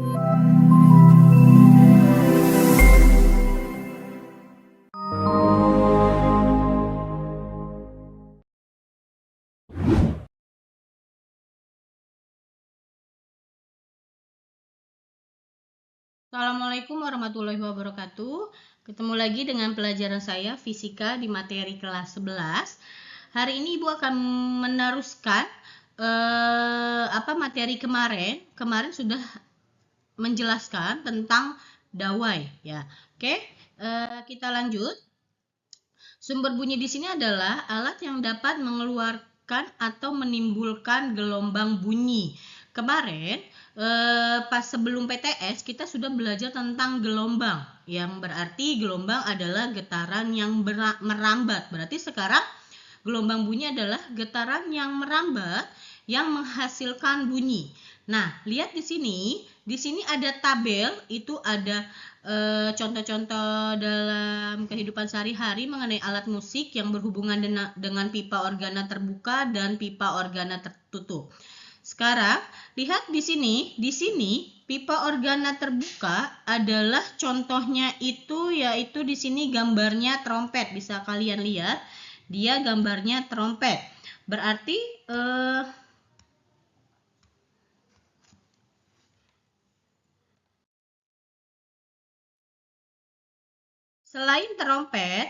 Assalamualaikum warahmatullahi wabarakatuh. Ketemu lagi dengan pelajaran saya fisika di materi kelas 11. Hari ini Ibu akan meneruskan materi kemarin. Kemarin sudah menjelaskan tentang dawai ya. Oke, kita lanjut. Sumber bunyi di sini adalah alat yang dapat mengeluarkan atau menimbulkan gelombang bunyi. Kemarin pas sebelum PTS kita sudah belajar tentang gelombang, yang berarti gelombang adalah getaran yang merambat. Berarti sekarang gelombang bunyi adalah getaran yang merambat yang menghasilkan bunyi. Nah, lihat di sini ada tabel, itu ada contoh-contoh dalam kehidupan sehari-hari mengenai alat musik yang berhubungan dengan pipa organa terbuka dan pipa organa tertutup. Sekarang lihat di sini pipa organa terbuka adalah contohnya yaitu di sini gambarnya trompet. Bisa kalian lihat, dia gambarnya trompet. Berarti selain trompet,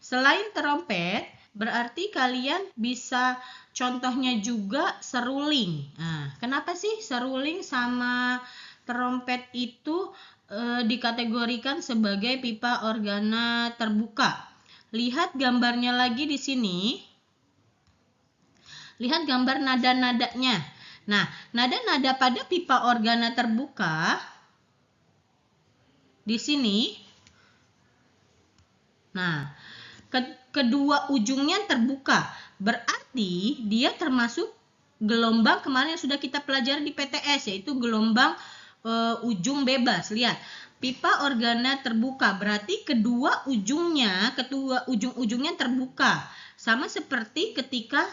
selain trompet, berarti kalian bisa contohnya juga seruling. Nah, kenapa sih seruling sama trompet itu dikategorikan sebagai pipa organa terbuka? Lihat gambarnya lagi di sini. Lihat gambar nada-nadanya. Nah, nada-nada pada pipa organa terbuka di sini. Nah, kedua ujungnya terbuka. Berarti dia termasuk gelombang kemarin yang sudah kita pelajari di PTS, yaitu gelombang ujung bebas. Lihat, pipa organa terbuka berarti kedua ujung-ujungnya terbuka. Sama seperti ketika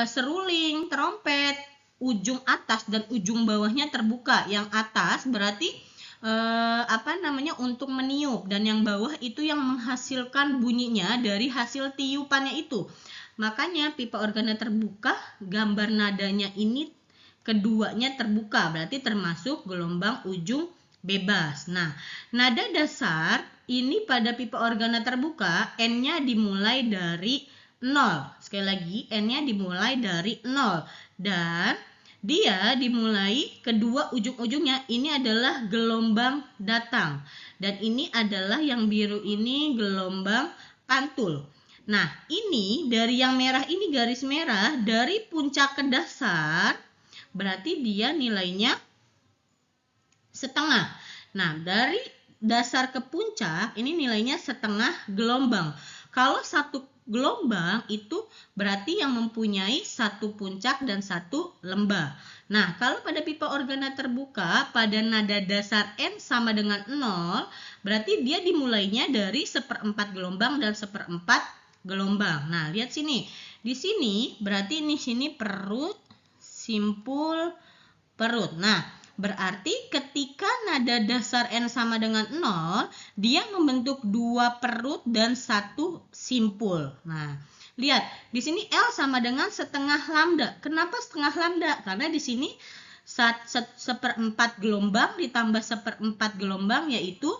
seruling, trompet, ujung atas dan ujung bawahnya terbuka. Yang atas berarti untuk meniup, dan yang bawah itu yang menghasilkan bunyinya dari hasil tiupannya itu. Makanya pipa organa terbuka, gambar nadanya ini keduanya terbuka, berarti termasuk gelombang ujung bebas. Nah, nada dasar ini pada pipa organa terbuka N-nya dimulai dari 0. Sekali lagi, N-nya dimulai dari 0 dan dia dimulai kedua ujung-ujungnya ini adalah gelombang datang, dan ini adalah yang biru ini gelombang pantul. Nah, ini dari yang merah ini garis merah dari puncak ke dasar berarti dia nilainya setengah. Nah, dari dasar ke puncak ini nilainya setengah gelombang. Kalau satu gelombang itu berarti yang mempunyai satu puncak dan satu lembah. Nah, kalau pada pipa organa terbuka pada nada dasar N sama dengan 0, berarti dia dimulainya dari 1/4 gelombang dan 1/4 gelombang. Nah, lihat sini. Di sini berarti ini sini perut, simpul, perut. Nah, berarti ketika nada dasar N sama dengan 0, dia membentuk 2 perut dan 1 simpul. Nah, lihat, di sini L sama dengan setengah lambda. Kenapa setengah lambda? Karena di sini 1/4 gelombang ditambah 1/4 gelombang yaitu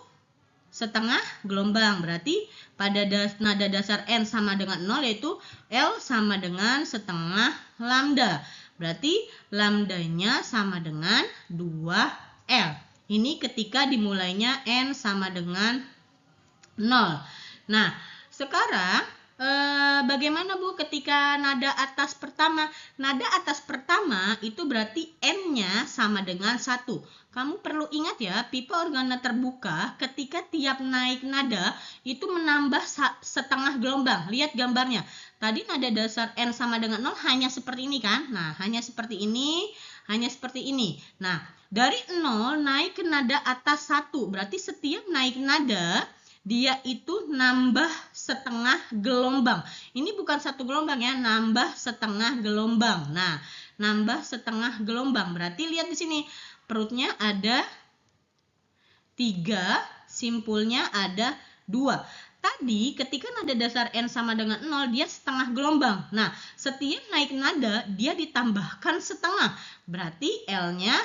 setengah gelombang. Berarti pada nada dasar N sama dengan 0 yaitu L sama dengan setengah lambda. Berarti lambdanya sama dengan 2L. Ini ketika dimulainya N sama dengan 0. Nah, sekarang bagaimana Bu ketika nada atas pertama? Nada atas pertama itu berarti N-nya sama dengan 1. Kamu perlu ingat ya, pipa organa terbuka ketika tiap naik nada itu menambah setengah gelombang. Lihat gambarnya. Tadi nada dasar N sama dengan 0 hanya seperti ini kan? Nah, hanya seperti ini, hanya seperti ini. Nah, dari 0 naik ke nada atas 1. Berarti setiap naik nada dia itu nambah setengah gelombang. Ini bukan satu gelombang ya, nambah setengah gelombang. Nah, nambah setengah gelombang. Berarti lihat di sini, perutnya ada 3, simpulnya ada 2. Tadi ketika nada dasar N sama dengan 0, dia setengah gelombang. Nah, setiap naik nada, dia ditambahkan setengah. Berarti L-nya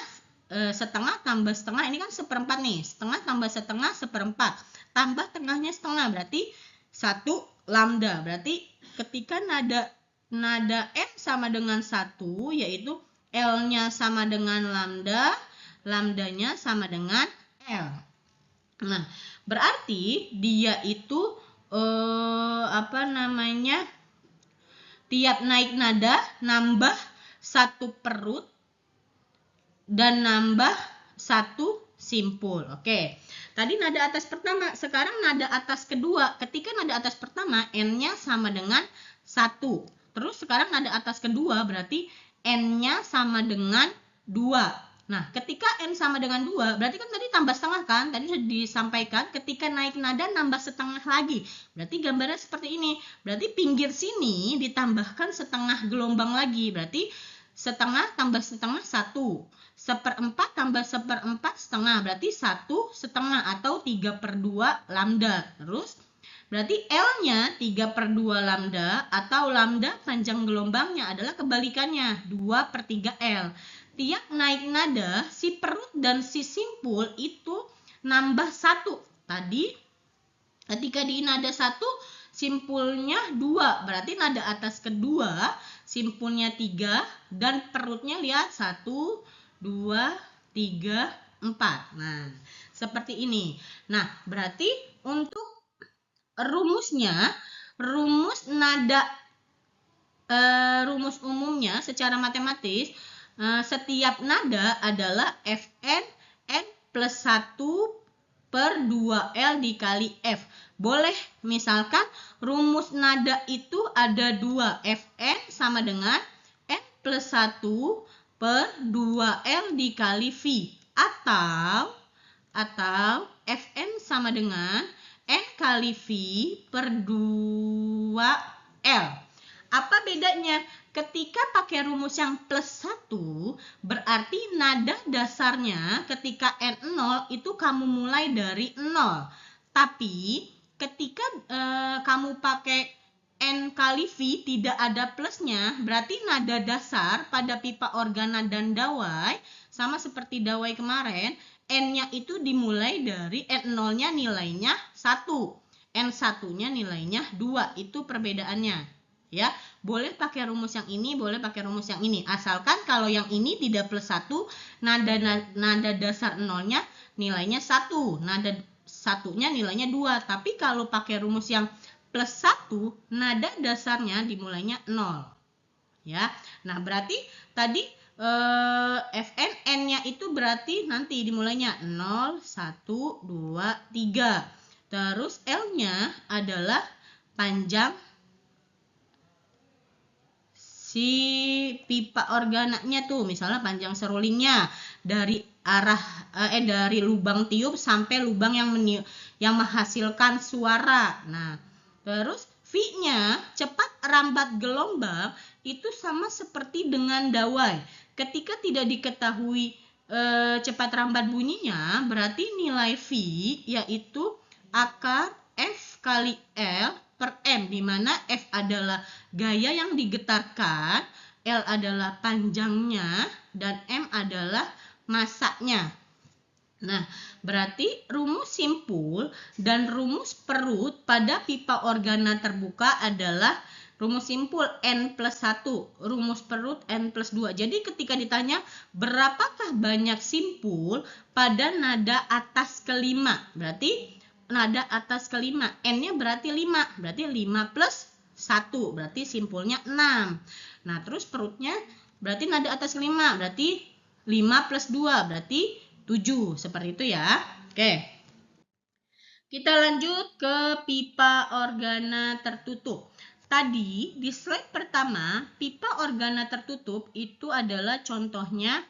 setengah tambah setengah, ini kan seperempat nih. Setengah tambah setengah, seperempat. Tambah tengahnya setengah, berarti 1 lambda. Berarti ketika nada M sama dengan 1, yaitu L-nya sama dengan lambda, lambdanya sama dengan L. Nah, berarti dia itu tiap naik nada nambah 1 perut dan nambah 1 simpul. Oke. Tadi nada atas pertama, sekarang nada atas kedua. Ketika nada atas pertama N-nya sama dengan 1. Terus sekarang nada atas kedua berarti N-nya sama dengan 2. Nah, ketika N sama dengan 2, berarti kan tadi tambah setengah kan? Tadi sudah disampaikan ketika naik nada nambah setengah lagi. Berarti gambarnya seperti ini. Berarti pinggir sini ditambahkan setengah gelombang lagi. Berarti setengah tambah setengah 1. Seperempat tambah seperempat setengah. Berarti 1 setengah atau 3/2 lambda. Terus berarti L-nya 3/2 lambda atau lambda panjang gelombangnya adalah kebalikannya, 2/3 L. Tiap naik nada, si perut dan si simpul itu nambah 1. Tadi ketika di nada 1, simpulnya 2. Berarti nada atas kedua, simpulnya 3 dan perutnya lihat 1, 2, 3, 4. Nah, seperti ini. Nah, berarti untuk rumusnya, rumus umumnya secara matematis, setiap nada adalah Fn N plus 1/2L dikali F. Boleh misalkan rumus nada itu ada 2. Fn sama dengan N plus 1/2L dikali V. Atau Fn sama dengan N kali V per 2L. Apa bedanya? Ketika pakai rumus yang plus 1, berarti nada dasarnya ketika N0 itu kamu mulai dari 0. Tapi ketika kamu pakai N kali V tidak ada plusnya, berarti nada dasar pada pipa organa dan dawai, sama seperti dawai kemarin, N-nya itu dimulai dari N0-nya nilainya 1. N1-nya nilainya 2. Itu perbedaannya. Ya, boleh pakai rumus yang ini, boleh pakai rumus yang ini. Asalkan kalau yang ini tidak plus 1, nada dasar 0-nya nilainya 1. Nada 1-nya nilainya 2. Tapi kalau pakai rumus yang plus 1, nada dasarnya dimulainya 0. Ya. Nah, berarti tadi Fn N-nya itu berarti nanti dimulainya 0, 1, 2, 3. Terus L-nya adalah panjang si pipa organanya tuh, misalnya panjang serulingnya dari dari lubang tiup sampai lubang yang menghasilkan suara. Nah, terus V-nya cepat rambat gelombang itu sama seperti dengan dawai. Ketika tidak diketahui cepat rambat bunyinya, berarti nilai V yaitu akar F kali L per M, di mana F adalah gaya yang digetarkan, L adalah panjangnya, dan M adalah masanya. Nah, berarti rumus simpul dan rumus perut pada pipa organa terbuka adalah rumus simpul N plus 1, rumus perut N plus 2. Jadi ketika ditanya berapakah banyak simpul pada nada atas kelima, berarti nada atas kelima, N-nya berarti 5, berarti 5 plus 1, berarti simpulnya 6. Nah, terus perutnya berarti nada atas kelima, berarti 5 plus 2, berarti 7, seperti itu ya. Oke, kita lanjut ke pipa organa tertutup. Tadi di slide pertama, pipa organa tertutup itu adalah contohnya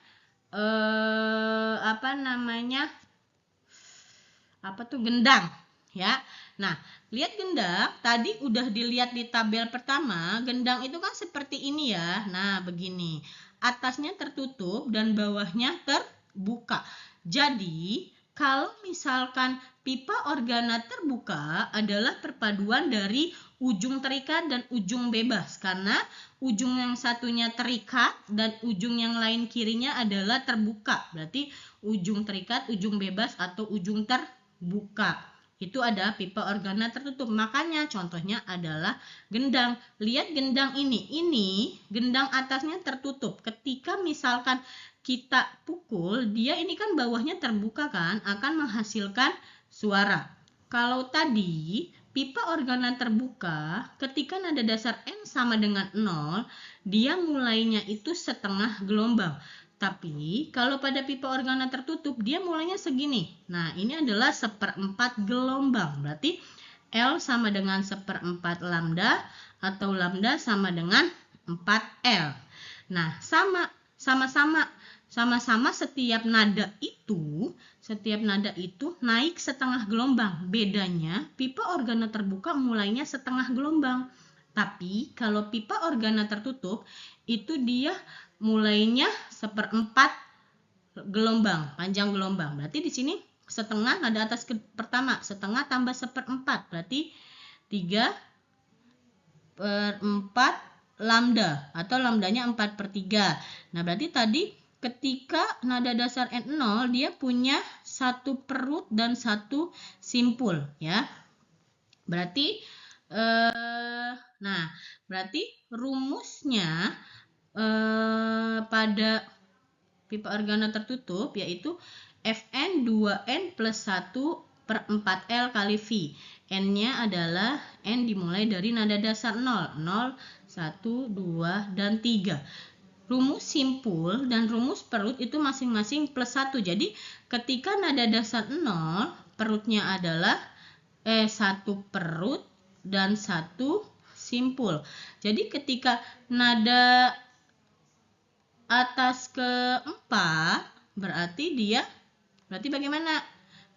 gendang ya. Nah, lihat gendang, tadi udah dilihat di tabel pertama, gendang itu kan seperti ini ya. Nah, begini. Atasnya tertutup dan bawahnya terbuka. Jadi, kalau misalkan pipa organa terbuka adalah perpaduan dari ujung terikat dan ujung bebas, karena ujung yang satunya terikat dan ujung yang lain kirinya adalah terbuka. Berarti ujung terikat, ujung bebas atau ujung terbuka. Itu ada pipa organa tertutup. Makanya contohnya adalah gendang. Lihat gendang ini gendang atasnya tertutup. Ketika misalkan kita pukul, dia ini kan bawahnya terbuka kan, akan menghasilkan suara. Kalau tadi pipa organa terbuka, ketika nada dasar N sama dengan 0, dia mulainya itu setengah gelombang. Tapi kalau pada pipa organa tertutup, dia mulainya segini. Nah, ini adalah 1/4 gelombang. Berarti L sama dengan 1/4 lambda atau lambda sama dengan 4L. Nah, sama-sama setiap nada itu naik setengah gelombang. Bedanya pipa organa terbuka mulainya setengah gelombang. Tapi kalau pipa organa tertutup itu dia mulainya 1/4 gelombang, panjang gelombang. Berarti di sini setengah nada atas pertama, setengah tambah 1/4 berarti 3/4 lambda atau lambdanya 4/3. Nah, berarti tadi ketika nada dasar N0 dia punya satu perut dan satu simpul ya. Berarti berarti rumusnya pada pipa organa tertutup yaitu Fn 2N plus 1/4L kali V. N-nya adalah N dimulai dari nada dasar 0, 0, 1, 2, dan 3. Rumus simpul dan rumus perut itu masing-masing plus 1. Jadi ketika nada dasar 0, perutnya adalah 1 perut dan 1 simpul. Jadi ketika nada atas keempat berarti bagaimana?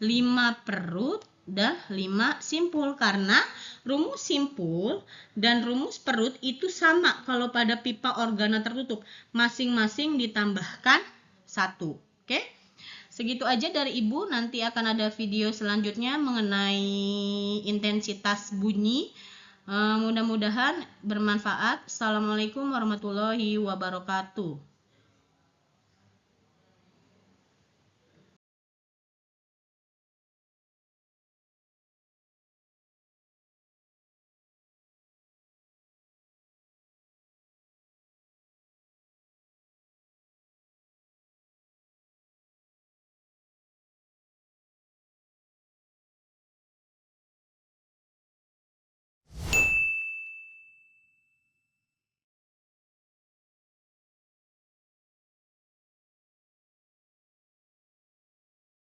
5 perut dan 5 simpul, karena rumus simpul dan rumus perut itu sama kalau pada pipa organa tertutup, masing-masing ditambahkan 1. Oke? Segitu aja dari Ibu, nanti akan ada video selanjutnya mengenai intensitas bunyi. Mudah-mudahan bermanfaat. Assalamualaikum warahmatullahi wabarakatuh.